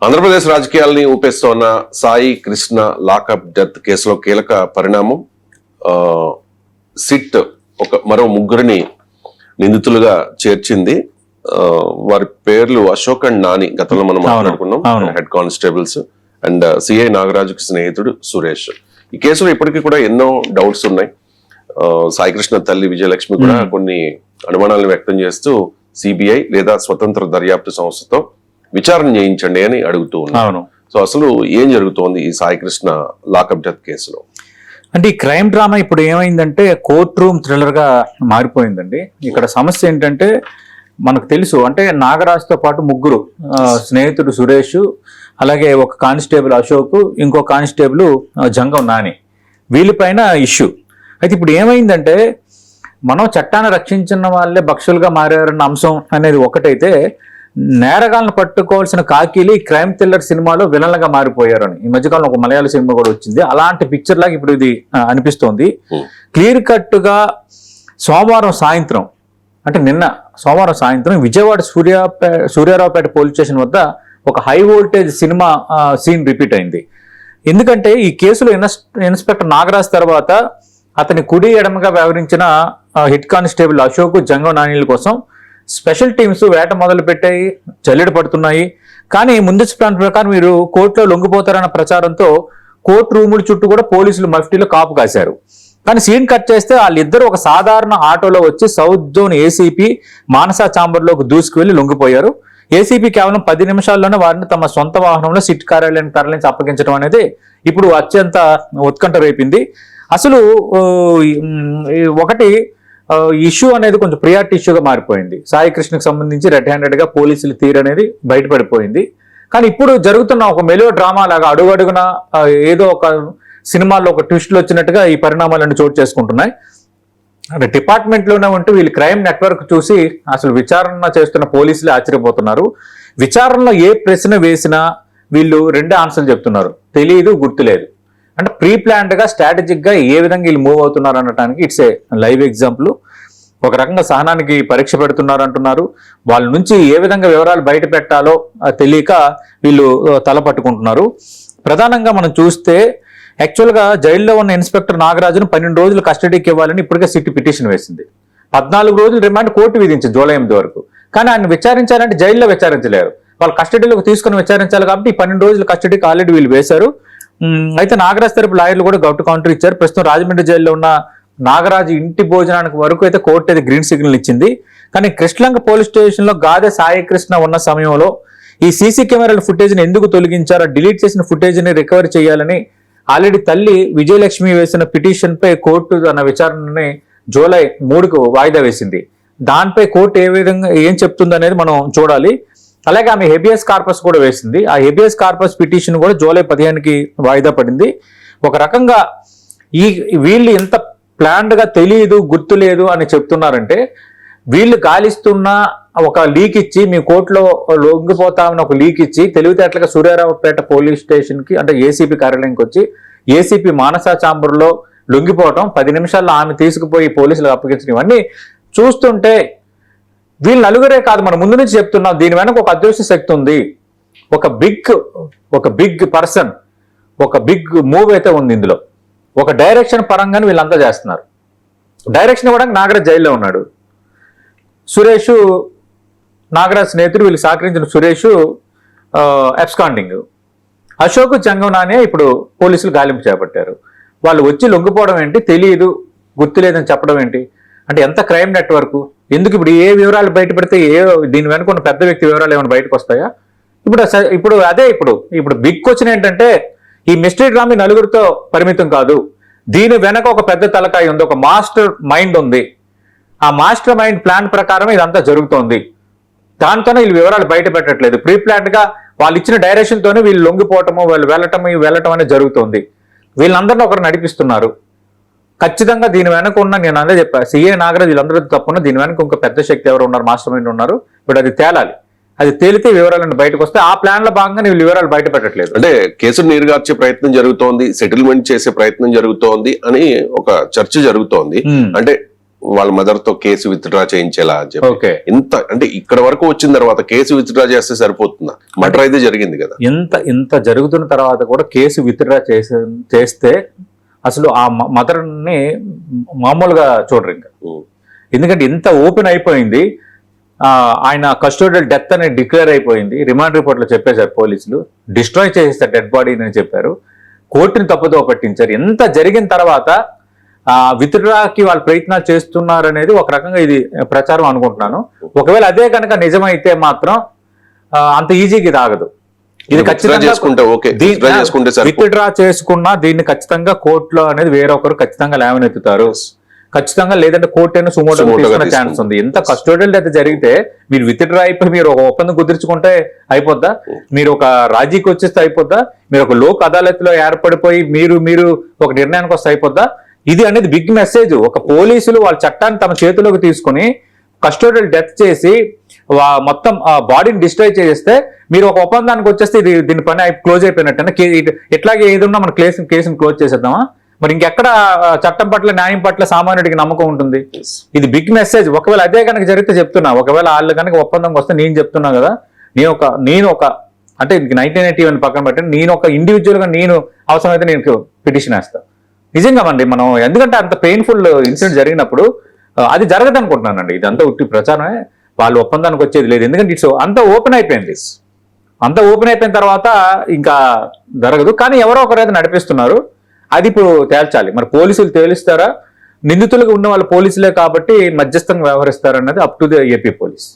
Andhra Pradesh రాజకీయాలని ఊపేస్తోన్న Sai Krishna lockup death కేసులో కీలక పరిణామం. సిట్ మరో ముగ్గురిని నిందితులుగా చేర్చింది. వారి పేర్లు అశోక్ అండ్ నాని, గతంలో మనం మాట్లాడుకున్నాం, హెడ్ కానిస్టేబుల్స్, అండ్ సిఐ నాగరాజుకి స్నేహితుడు సురేష్. ఈ కేసులో ఇప్పటికీ కూడా ఎన్నో డౌట్స్ ఉన్నాయి. సాయి కృష్ణ తల్లి విజయలక్ష్మి కూడా కొన్ని అనుమానాలను వ్యక్తం చేస్తూ సిబిఐ లేదా స్వతంత్ర దర్యాప్తు సంస్థతో విచారణ చేయించండి అని అడుగుతూ ఉన్నారు. సో అసలు ఏం జరుగుతోంది ఈ సాయి కృష్ణ లాకప్ డెత్ కేసులో? అంటే ఈ క్రైమ్ డ్రామా ఇప్పుడు ఏమైందంటే కోర్ట్ రూమ్ థ్రిల్లర్ గా మారిపోయిందండి. ఇక్కడ సమస్య ఏంటంటే మనకు తెలుసు, అంటే నాగరాజుతో పాటు ముగ్గురు, స్నేహితుడు సురేష్, అలాగే ఒక కానిస్టేబుల్ అశోక్, ఇంకో కానిస్టేబుల్ జంగం నాని, వీళ్ళపైన ఇష్యూ. అయితే ఇప్పుడు ఏమైందంటే మనం చట్టాన్ని రక్షించిన వాళ్ళే భక్షులుగా మారారన్న అంశం అనేది ఒకటైతే, నేరగాలను పట్టుకోవాల్సిన కాకీలు ఈ క్రైమ్ థ్రిల్లర్ సినిమాలో విలన్లుగా మారిపోయారని ఈ మధ్యకాలంలో ఒక మలయాళ సినిమా కూడా వచ్చింది. అలాంటి పిక్చర్ లాగా ఇప్పుడు ఇది అనిపిస్తోంది. క్లియర్ కట్ గా సోమవారం సాయంత్రం, అంటే నిన్న సోమవారం సాయంత్రం విజయవాడ సూర్యారావుపేట పోలీస్ స్టేషన్ వద్ద ఒక high voltage cinema scene repeat అయింది. ఎందుకంటే ఈ కేసులో ఇన్స్పెక్టర్ నాగరాజ్ తర్వాత అతని కుడి ఎడమగా వ్యవహరించిన హెడ్ కానిస్టేబుల్ అశోక్, జంగం నానీల కోసం స్పెషల్ టీమ్స్ వేట మొదలు పెట్టాయి, జల్లెడ పడుతున్నాయి. కానీ ముందస్తు ప్లాన్ ప్రకారం మీరు కోర్టులో లొంగిపోతారన్న ప్రచారంతో కోర్టు రూముల చుట్టూ కూడా పోలీసులు మఫ్టీలో కాపు కాశారు. కానీ సీన్ కట్ చేస్తే వాళ్ళిద్దరూ ఒక సాధారణ ఆటోలో వచ్చి సౌత్ జోన్ ఏసీపీ మానసా ఛాంబర్లోకి దూసుకు వెళ్లి లొంగిపోయారు. ఏసీపీ కేవలం 10 నిమిషాల్లోనే వారిని తమ సొంత వాహనంలో సిట్ కార్యాలయానికి తరలించి అప్పగించడం అనేది ఇప్పుడు అత్యంత ఉత్కంఠ రేపింది. అసలు ఒకటి ఇష్యూ అనేది కొంచెం ప్రియారిటీ ఇష్యూగా మారిపోయింది. సాయి కృష్ణకు సంబంధించి రెడ్ హ్యాండెడ్ గా పోలీసులు తీరు అనేది బయటపడిపోయింది. కానీ ఇప్పుడు జరుగుతున్న ఒక మెలో డ్రామా లాగా అడుగడుగున ఏదో ఒక సినిమాల్లో ఒక ట్విస్ట్లు వచ్చినట్టుగా ఈ పరిణామాలన్నీ చోటు చేసుకుంటున్నాయి. అంటే డిపార్ట్మెంట్ లోనే ఉంటూ వీళ్ళు క్రైమ్ నెట్వర్క్ చూసి అసలు విచారణ చేస్తున్న పోలీసులు ఆశ్చర్యపోతున్నారు. విచారణలో ఏ ప్రశ్న వేసినా వీళ్ళు రెండే ఆన్సర్లు చెప్తున్నారు, తెలియదు, గుర్తులేదు. అంటే ప్రీ ప్లాన్డ్ గా స్ట్రాటజిక్ గా ఏ విధంగా వీళ్ళు మూవ్ అవుతున్నారు అనడానికి ఇట్స్ ఏ లైవ్ ఎగ్జాంపుల్. ఒక రకంగా సహనానికి పరీక్ష పెడుతున్నారు అంటున్నారు. వాళ్ళ నుంచి ఏ విధంగా వివరాలు బయట పెట్టాలో తెలియక వీళ్ళు తల పట్టుకుంటున్నారు. ప్రధానంగా మనం చూస్తే యాక్చువల్గా జైల్లో ఉన్న ఇన్స్పెక్టర్ నాగరాజును 12 రోజులు కస్టడీకి ఇవ్వాలని ఇప్పటికే సిట్ పిటిషన్ వేసింది. 14 రోజులు రిమాండ్ కోర్టు విధించింది జూలై 8 వరకు. కానీ ఆయన విచారించాలంటే జైల్లో విచారించలేరు, వాళ్ళు కస్టడీలోకి తీసుకుని విచారించాలి. కాబట్టి 12 రోజుల కస్టడీకి ఆల్రెడీ వీళ్ళు వేశారు. అయితే నాగరాజ్ తరపు లాయర్లు కూడా గౌట్ కౌంటర్ ఇచ్చారు. ప్రస్తుతం రాజమండ్రి జైల్లో ఉన్న నాగరాజు ఇంటి భోజనానికి వరకు అయితే కోర్టు అయితే గ్రీన్ సిగ్నల్ ఇచ్చింది. కానీ కృష్ణలంక పోలీస్ స్టేషన్ లో గాదె సాయి కృష్ణ ఉన్న సమయంలో ఈ సీసీ కెమెరాల ఫుటేజ్ని ఎందుకు తొలగించారో, డిలీట్ చేసిన ఫుటేజ్ని రికవరీ చేయాలని ఆల్రెడీ తల్లి విజయలక్ష్మి వేసిన పిటిషన్ పై కోర్టు తన విచారణని జూలై 3కు వాయిదా వేసింది. దానిపై కోర్టు ఏం చెప్తుంది అనేది మనం చూడాలి. అలాగే ఆమె హెబియస్ కార్పస్ కూడా వేసింది. ఆ హెబియస్ కార్పస్ పిటిషన్ కూడా జూలై 15కి వాయిదా పడింది. ఒక రకంగా వీళ్ళు ఎంత ప్లాన్డ్ గా తెలియదు, గుర్తులేదు అని చెప్తున్నారంటే, వీళ్ళు గాలిస్తున్న ఒక లీక్ ఇచ్చి మీ కోర్టులో లొంగిపోతామని ఒక లీక్ ఇచ్చి తెలివితేటలుగా సూర్యారావుపేట పోలీస్ స్టేషన్ కి, అంటే ఏసీపీ కార్యాలయానికి వచ్చి ఏసీపీ మానసా ఛాంబర్లో లొంగిపోవటం, 10 నిమిషాల్లో ఆమె తీసుకుపోయి పోలీసులకు అప్పగించడం, ఇవన్నీ చూస్తుంటే వీళ్ళు నలుగురే కాదు, మనం ముందు నుంచి చెప్తున్నాం, దీని వెనక ఒక అదృశ్య శక్తి ఉంది. ఒక బిగ్ పర్సన్, ఒక బిగ్ మూవ్ అయితే ఉంది ఇందులో. ఒక డైరెక్షన్ పరంగానే వీళ్ళంతా చేస్తున్నారు. డైరెక్షన్ ఇవ్వడానికి నాగరాజ్ జైల్లో ఉన్నాడు. సురేష్, నాగరాజ్ స్నేహితుడు, వీళ్ళు సహకరించిన సురేష్ అబ్స్కాండింగ్. అశోక్, జంగం నానే ఇప్పుడు పోలీసులు గాలింపు చేపట్టారు. వాళ్ళు వచ్చి లొంగిపోవడం ఏంటి, తెలియదు, గుర్తులేదని చెప్పడం ఏంటి? అంటే ఎంత క్రైమ్ నెట్వర్క్? ఎందుకు ఇప్పుడు ఏ వివరాలు బయట పెడితే దీని వెనుక ఉన్న పెద్ద వ్యక్తి వివరాలు ఏమైనా బయటకు వస్తాయా? ఇప్పుడు బిగ్ క్వశ్చన్ ఏంటంటే, ఈ మిస్టరీ డ్రామా నలుగురితో పరిమితం కాదు. దీని వెనక ఒక పెద్ద తలకాయ ఉంది, ఒక మాస్టర్ మైండ్ ఉంది. ఆ మాస్టర్ మైండ్ ప్లాన్ ప్రకారం ఇదంతా జరుగుతోంది. దాంతోనే వీళ్ళు వివరాలు బయట పెట్టట్లేదు. ప్రీ ప్లాన్డ్ గా వాళ్ళు ఇచ్చిన డైరెక్షన్ తోనే వీళ్ళు లొంగిపోవటము, వాళ్ళు వెళ్ళటం అనేది జరుగుతోంది. వీళ్ళందరినీ ఒకరు నడిపిస్తున్నారు. ఖచ్చితంగా దీని వెనక ఉన్న, నేను అదే చెప్పా, సిఏ నాగరాజ్ వీళ్ళందరూ తప్పున దీని వెనక ఇంకొక పెద్ద శక్తి ఎవరు ఉన్నారు, మాస్టర్ మైండ్ ఉన్నారు. ఇప్పుడు అది తేలాలి. అది తేలితే వివరాలను బయటకు వస్తే ఆ ప్లాన్ లో భాగంగా వీళ్ళు వివరాలు బయట పెట్టట్లేదు. అంటే కేసును నీరుగార్చే ప్రయత్నం జరుగుతోంది, సెటిల్మెంట్ చేసే ప్రయత్నం జరుగుతోంది అని ఒక చర్చ జరుగుతోంది. అంటే వాళ్ళ మదర్ తో కేసు విత్డ్రా చేయించేలా అని చెప్పి ఓకే. ఇంత అంటే ఇక్కడ వరకు వచ్చిన తర్వాత కేసు విత్డ్రా చేస్తే సరిపోతుందా? మర్డర్ అయితే జరిగింది కదా. ఇంత జరుగుతున్న తర్వాత కూడా కేసు విత్డ్రా చేస్తే అసలు ఆ మదర్ ని మామూలుగా చూడరు ఇంకా. ఎందుకంటే ఇంత ఓపెన్ అయిపోయింది. ఆయన కస్టోడియల్ డెత్ అనేది డిక్లేర్ అయిపోయింది. రిమాండ్ రిపోర్ట్ లో చెప్పేశారు పోలీసులు, డిస్ట్రాయ్ చేసేస్తారు డెడ్ బాడీని అని చెప్పారు. కోర్టుని తప్పుదో పట్టించారు. ఎంత జరిగిన తర్వాత విత్డ్రాకి వాళ్ళు ప్రయత్నాలు చేస్తున్నారు అనేది ఒక రకంగా ఇది ప్రచారం అనుకుంటున్నాను. ఒకవేళ అదే కనుక నిజమైతే మాత్రం అంత ఈజీగా ఇది ఆగదు. ఇది ఖచ్చితంగా విత్డ్రా చేసుకున్నా దీన్ని ఖచ్చితంగా కోర్టులో అనేది వేరొకరు ఖచ్చితంగా లేవనెత్తుతారు ఖచ్చితంగా. లేదంటే కోర్టు అయినా సుమోటో తీసుకునే ఛాన్స్ ఉంది. ఎంత కస్టోడియల్ అయితే జరిగితే మీరు విత్డ్రా అయిపోయి మీరు ఒక ఒప్పందం కుదుర్చుకుంటే అయిపోద్దా? మీరు ఒక రాజీకి వచ్చేస్తే అయిపోద్దా? మీరు ఒక లోక్ అదాలత్ లో ఏర్పడిపోయి మీరు ఒక నిర్ణయానికి వస్తే అయిపోద్దా? ఇది అనేది బిగ్ మెసేజ్. ఒక పోలీసులు వాళ్ళ చట్టాన్ని తమ చేతిలోకి తీసుకుని కస్టోడియల్ డెత్ చేసి మొత్తం బాడీని డిస్ట్రాయ్ చేస్తే మీరు ఒక ఒప్పందానికి వచ్చేస్తే దీని పని క్లోజ్ అయిపోయినట్టు. ఎట్లాగే ఏదన్నా మన కేసుని క్లోజ్ చేసేద్దామా? మరి ఇంకెక్కడ చట్టం పట్ల న్యాయం పట్ల సామాన్యుడికి నమ్మకం ఉంటుంది? ఇది బిగ్ మెసేజ్. ఒకవేళ అదే కనుక జరిగితే చెప్తున్నా, ఒకవేళ వాళ్ళు కనుక ఒప్పందంకి వస్తే నేను చెప్తున్నా కదా, నేను ఒక అంటే 1981 పక్కన పెట్టండి, నేను ఒక ఇండివిజువల్ గా నేను అవసరమైతే నేను పిటిషన్ వేస్తా. నిజంగా అండి మనం, ఎందుకంటే అంత పెయిన్ఫుల్ ఇన్సిడెంట్ జరిగినప్పుడు అది జరగదు అనుకుంటున్నానండి. ఇదంతా ఉట్టి ప్రచారమే, వాళ్ళు ఒప్పందానికి వచ్చేది లేదు. ఎందుకంటే ఇట్స్ అంతా ఓపెన్ అయిపోయింది. అంతా ఓపెన్ అయిపోయిన తర్వాత ఇంకా జరగదు. కానీ ఎవరో ఒకరైతే నడిపిస్తున్నారు, అది ఇప్పుడు తేల్చాలి. మరి పోలీసులు తేలిస్తారా? నిందితులుగా ఉన్న వాళ్ళు పోలీసులే కాబట్టి మధ్యస్థంగా వ్యవహరిస్తారన్నది up to the AP police.